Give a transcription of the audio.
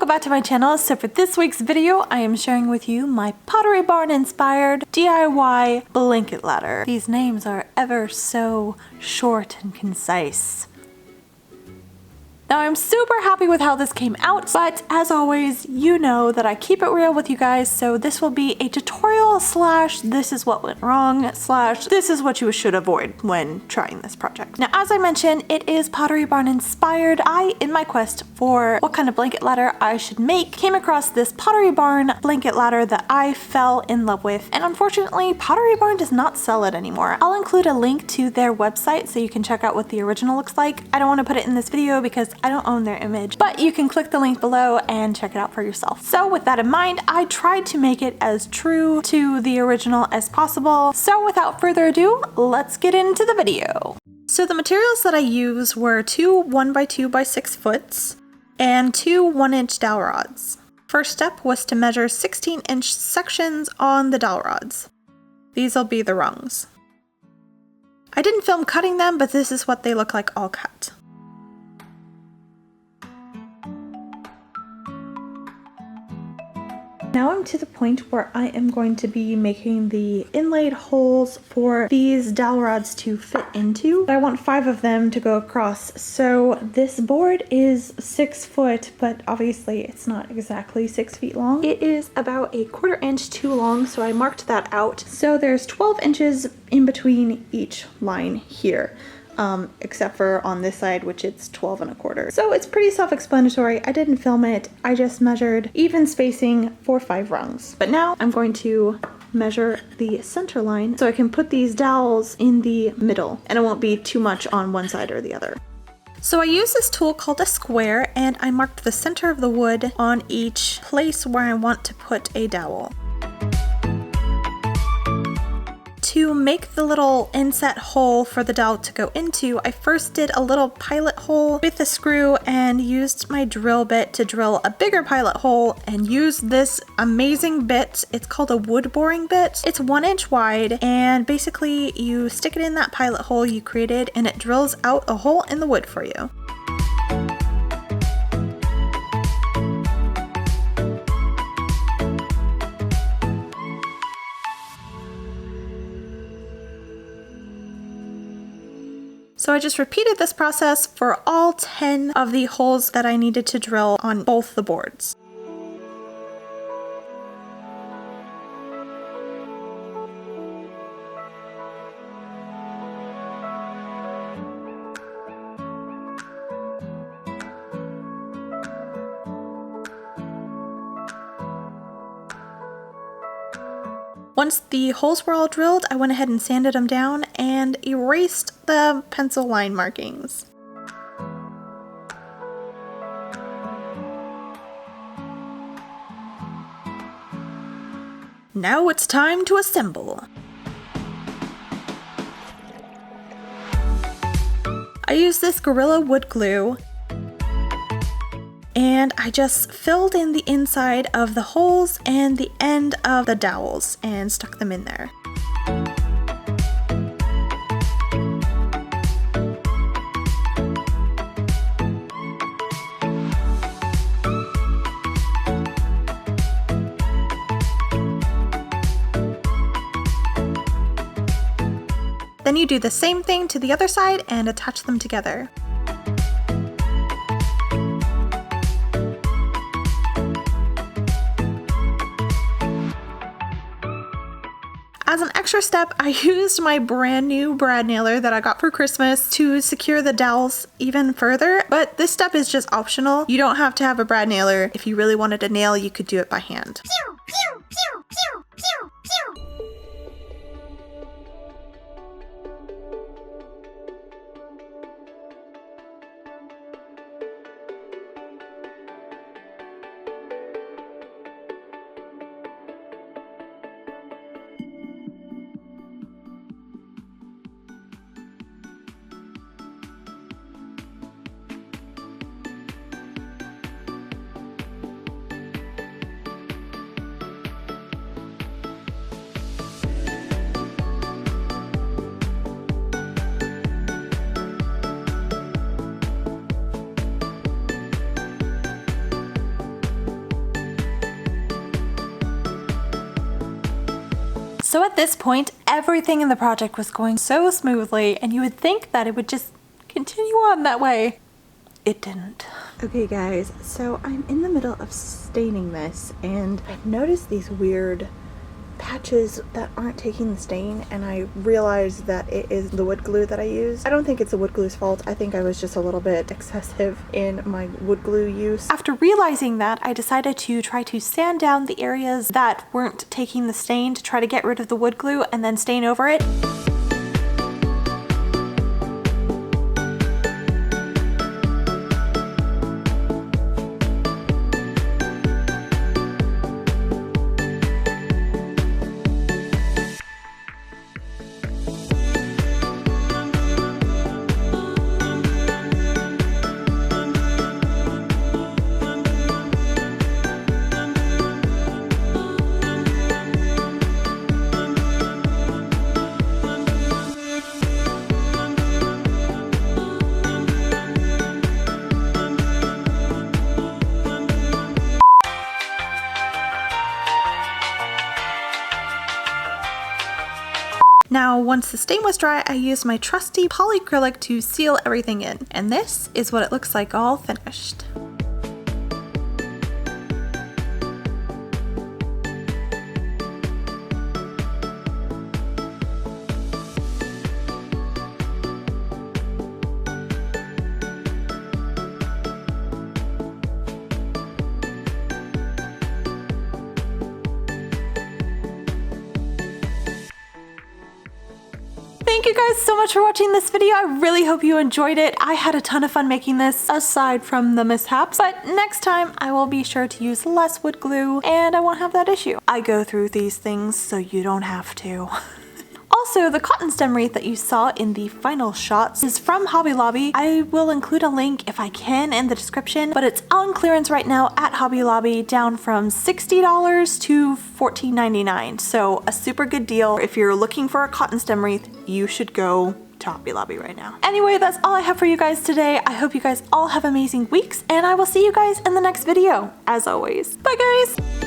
Back to my channel. So for this week's video, I am sharing with you my Pottery Barn inspired DIY blanket ladder. These names are ever so short and concise. Now I'm super happy with how this came out, but as always, you know that I keep it real with you guys, so this will be a tutorial slash this is what went wrong slash this is what you should avoid when trying this project. Now, as I mentioned, it is Pottery Barn inspired. In my quest for what kind of blanket ladder I should make, came across this Pottery Barn blanket ladder that I fell in love with, and unfortunately, Pottery Barn does not sell it anymore. I'll include a link to their website so you can check out what the original looks like. I don't want to put it in this video because I don't own their image, but you can click the link below and check it out for yourself. So with that in mind, I tried to make it as true to the original as possible. So without further ado, let's get into the video. So the materials that I used were 2 1x2 by 6 foots and 2 1-inch dowel rods. First step was to measure 16-inch sections on the dowel rods. These will be the rungs. I didn't film cutting them, but this is what they look like all cut. Now I'm to the point where I am going to be making the inlaid holes for these dowel rods to fit into. I want 5 of them to go across. So this board is 6 foot, but obviously it's not exactly 6 feet long. It is about 1/4 inch too long, so I marked that out. So there's 12 inches in between each line here. Except for on this side, which it's 12 1/4. So it's pretty self-explanatory. I didn't film it. I just measured even spacing for 5 rungs. But now I'm going to measure the center line so I can put these dowels in the middle and it won't be too much on one side or the other. So I use this tool called a square, and I marked the center of the wood on each place where I want to put a dowel. To make the little inset hole for the dowel to go into, I first did a little pilot hole with a screw and used my drill bit to drill a bigger pilot hole and use this amazing bit. It's called a wood boring bit. It's 1 inch wide, and basically you stick it in that pilot hole you created and it drills out a hole in the wood for you. So I just repeated this process for all 10 of the holes that I needed to drill on both the boards. Once the holes were all drilled, I went ahead and sanded them down and erased the pencil line markings. Now it's time to assemble. I used this Gorilla wood glue, and I just filled in the inside of the holes and the end of the dowels and stuck them in there. Then you do the same thing to the other side and attach them together. As an extra step, I used my brand new brad nailer that I got for Christmas to secure the dowels even further, but this step is just optional. You don't have to have a brad nailer. If you really wanted to nail, you could do it by hand. Pew, pew, pew, pew, pew, pew. So at this point, everything in the project was going so smoothly, and you would think that it would just continue on that way. It didn't. Okay guys, so I'm in the middle of staining this, and I've noticed these weird patches that aren't taking the stain, and I realized that it is the wood glue that I use. I don't think it's the wood glue's fault. I think I was just a little bit excessive in my wood glue use. After realizing that, I decided to try to sand down the areas that weren't taking the stain to try to get rid of the wood glue and then stain over it. Now, once the stain was dry, I used my trusty polyacrylic to seal everything in, and this is what it looks like all finished. Thank you guys so much for watching this video. I really hope you enjoyed it. I had a ton of fun making this, aside from the mishaps, but next time I will be sure to use less wood glue and I won't have that issue. I go through these things so you don't have to. Also, the cotton stem wreath that you saw in the final shots is from Hobby Lobby. I will include a link if I can in the description, but it's on clearance right now at Hobby Lobby, down from $60 to $14.99. So a super good deal. If you're looking for a cotton stem wreath, you should go to Hobby Lobby right now. Anyway, that's all I have for you guys today. I hope you guys all have amazing weeks, and I will see you guys in the next video. As always, bye guys!